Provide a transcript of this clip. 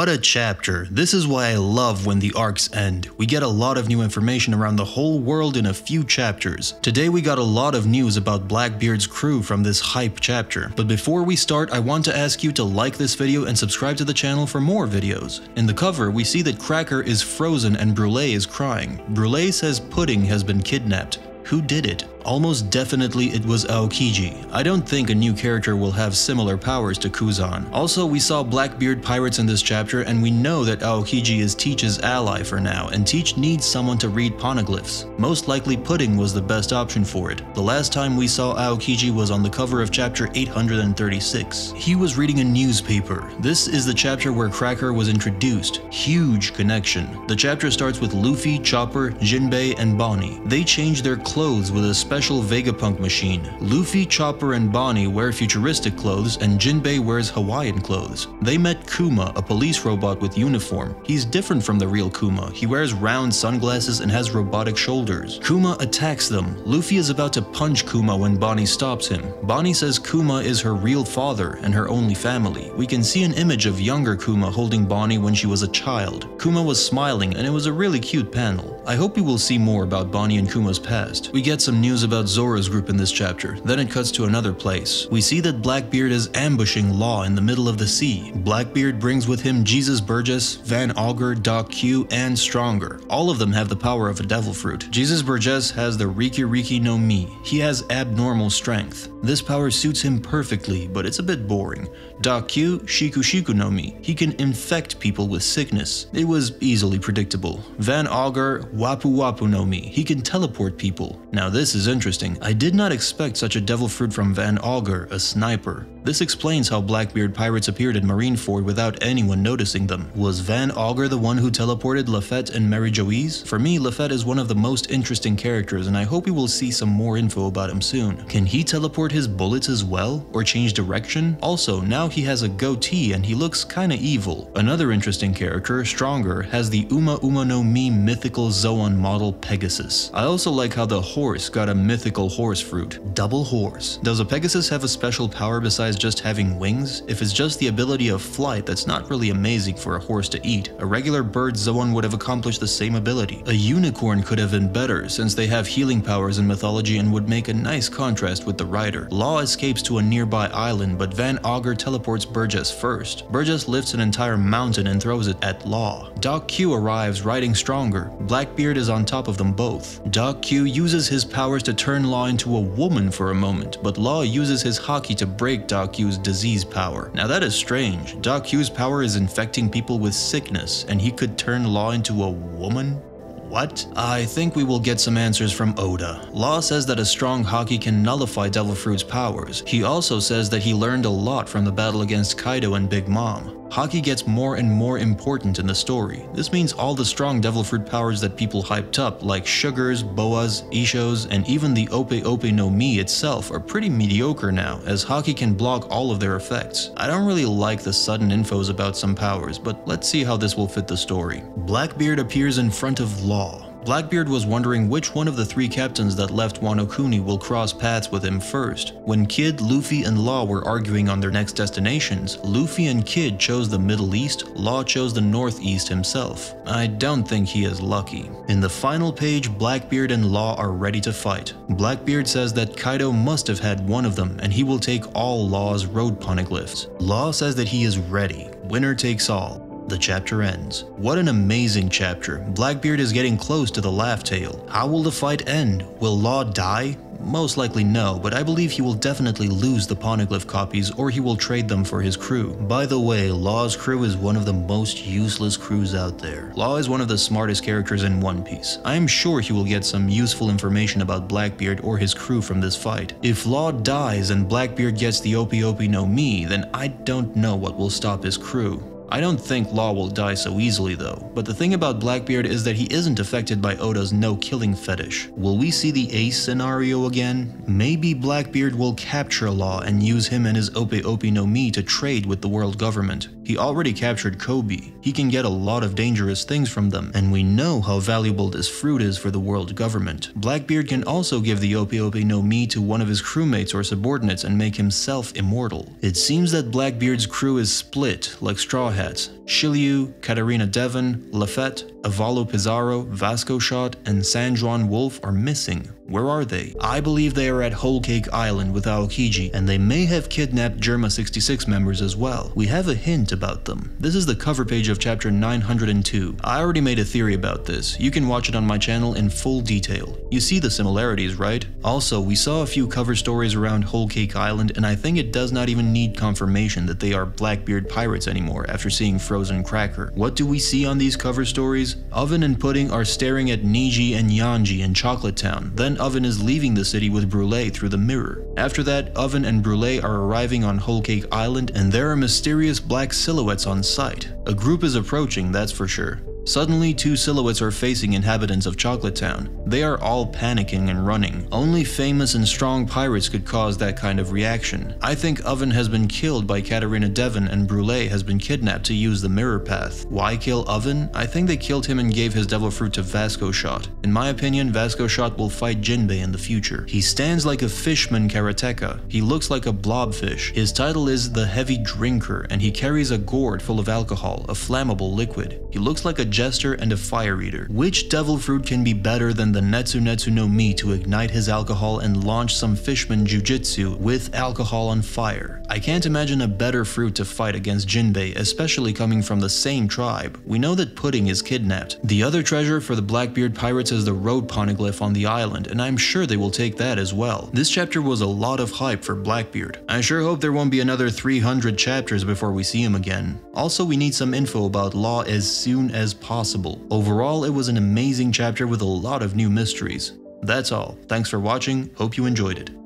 What a chapter. This is why I love when the arcs end. We get a lot of new information around the whole world in a few chapters. Today we got a lot of news about Blackbeard's crew from this hype chapter. But before we start, I want to ask you to like this video and subscribe to the channel for more videos. In the cover, we see that Cracker is frozen and Brûlé is crying. Brûlé says Pudding has been kidnapped. Who did it? Almost definitely it was Aokiji. I don't think a new character will have similar powers to Kuzan. Also, we saw Blackbeard pirates in this chapter, and we know that Aokiji is Teach's ally for now, and Teach needs someone to read poneglyphs. Most likely Pudding was the best option for it. The last time we saw Aokiji was on the cover of chapter 836. He was reading a newspaper. This is the chapter where Cracker was introduced. Huge connection. The chapter starts with Luffy, Chopper, Jinbei, and Bonnie. They change their clothes with a special Vegapunk machine. Luffy, Chopper, and Bonnie wear futuristic clothes, and Jinbei wears Hawaiian clothes. They met Kuma, a police robot with uniform. He's different from the real Kuma. He wears round sunglasses and has robotic shoulders. Kuma attacks them. Luffy is about to punch Kuma when Bonnie stops him. Bonnie says Kuma is her real father and her only family. We can see an image of younger Kuma holding Bonnie when she was a child. Kuma was smiling, and it was a really cute panel. I hope we will see more about Bonnie and Kuma's past. We get some news about Zora's group in this chapter, then it cuts to another place. We see that Blackbeard is ambushing Law in the middle of the sea. Blackbeard brings with him Jesus Burgess, Van Augur, Doc Q, and Stronger. All of them have the power of a devil fruit. Jesus Burgess has the Riki Riki no Mi. He has abnormal strength. This power suits him perfectly, but it's a bit boring. Doc Q, Shiku Shiku no Mi. He can infect people with sickness. It was easily predictable. Van Augur, Wapu Wapu no Mi. He can teleport people. Now this is interesting. I did not expect such a devil fruit from Van Augur, a sniper. This explains how Blackbeard pirates appeared in Marineford without anyone noticing them. Was Van Augur the one who teleported Lafette and Mary Joise? For me, Lafette is one of the most interesting characters, and I hope we will see some more info about him soon. Can he teleport his bullets as well, or change direction? Also, now he has a goatee and he looks kinda evil. Another interesting character, Stronger, has the Uma Uma no Mi mythical Zoan model Pegasus. I also like how the horse got a mythical horse fruit. Double horse. Does a Pegasus have a special power besides just having wings? If it's just the ability of flight, that's not really amazing for a horse to eat. A regular bird Zoan would have accomplished the same ability. A unicorn could have been better, since they have healing powers in mythology and would make a nice contrast with the rider. Law escapes to a nearby island, but Van Augur teleports Burgess first. Burgess lifts an entire mountain and throws it at Law. Doc Q arrives riding Stronger. Blackbeard is on top of them both. Doc Q uses his powers to turn Law into a woman for a moment, but Law uses his haki to break Doc Q's disease power. Now that is strange. Doc Q's power is infecting people with sickness, and he could turn Law into a woman? What? I think we will get some answers from Oda. Law says that a strong haki can nullify Devil Fruit's powers. He also says that he learned a lot from the battle against Kaido and Big Mom. Haki gets more and more important in the story. This means all the strong Devil Fruit powers that people hyped up, like Sugars, Boas, Ishos, and even the Ope Ope no Mi itself, are pretty mediocre now, as Haki can block all of their effects. I don't really like the sudden infos about some powers, but let's see how this will fit the story. Blackbeard appears in front of Law. Blackbeard was wondering which one of the three captains that left Wano Kuni will cross paths with him first. When Kid, Luffy, and Law were arguing on their next destinations, Luffy and Kid chose the Middle East, Law chose the Northeast himself. I don't think he is lucky. In the final page, Blackbeard and Law are ready to fight. Blackbeard says that Kaido must have had one of them, and he will take all Law's road poneglyphs. Law says that he is ready. Winner takes all. The chapter ends. What an amazing chapter. Blackbeard is getting close to the laugh tale. How will the fight end? Will Law die? Most likely no, but I believe he will definitely lose the poneglyph copies, or he will trade them for his crew. By the way, Law's crew is one of the most useless crews out there. Law is one of the smartest characters in One Piece. I am sure he will get some useful information about Blackbeard or his crew from this fight. If Law dies and Blackbeard gets the Ope Ope no Mi, then I don't know what will stop his crew. I don't think Law will die so easily though, but the thing about Blackbeard is that he isn't affected by Oda's no-killing fetish. Will we see the Ace scenario again? Maybe Blackbeard will capture Law and use him and his Ope Ope no Mi to trade with the world government. He already captured Kobe. He can get a lot of dangerous things from them, and we know how valuable this fruit is for the world government. Blackbeard can also give the Ope Ope no Mi to one of his crewmates or subordinates and make himself immortal. It seems that Blackbeard's crew is split, like Straw Hats. Shiliu, Katarina Devon, Lafette, Avalo Pizarro, Vasco Shot, and San Juan Wolf are missing. Where are they? I believe they are at Whole Cake Island with Aokiji, and they may have kidnapped Germa 66 members as well. We have a hint about them. This is the cover page of chapter 902. I already made a theory about this. You can watch it on my channel in full detail. You see the similarities, right? Also, we saw a few cover stories around Whole Cake Island, and I think it does not even need confirmation that they are Blackbeard pirates anymore after seeing Frozen Cracker. What do we see on these cover stories? Oven and Pudding are staring at Niji and Yanji in Chocolate Town. Then Oven is leaving the city with Brûlé through the mirror. After that, Oven and Brûlé are arriving on Whole Cake Island, and there are mysterious black silhouettes on sight. A group is approaching, that's for sure. Suddenly, two silhouettes are facing inhabitants of Chocolate Town. They are all panicking and running. Only famous and strong pirates could cause that kind of reaction. I think Oven has been killed by Katarina Devon and Brûlé has been kidnapped to use the mirror path. Why kill Oven? I think they killed him and gave his devil fruit to Vasco Shot. In my opinion, Vasco Shot will fight Jinbei in the future. He stands like a fishman karateka. He looks like a blobfish. His title is the Heavy Drinker, and he carries a gourd full of alcohol, a flammable liquid. He looks like a jester and a fire eater. Which devil fruit can be better than the Netsu Netsu no Mi to ignite his alcohol and launch some fishman jujitsu with alcohol on fire? I can't imagine a better fruit to fight against Jinbei, especially coming from the same tribe. We know that Pudding is kidnapped. The other treasure for the Blackbeard pirates is the road poneglyph on the island, and I'm sure they will take that as well. This chapter was a lot of hype for Blackbeard. I sure hope there won't be another 300 chapters before we see him again. Also, we need some info about Law as soon as possible. Overall, it was an amazing chapter with a lot of new mysteries. That's all. Thanks for watching. Hope you enjoyed it.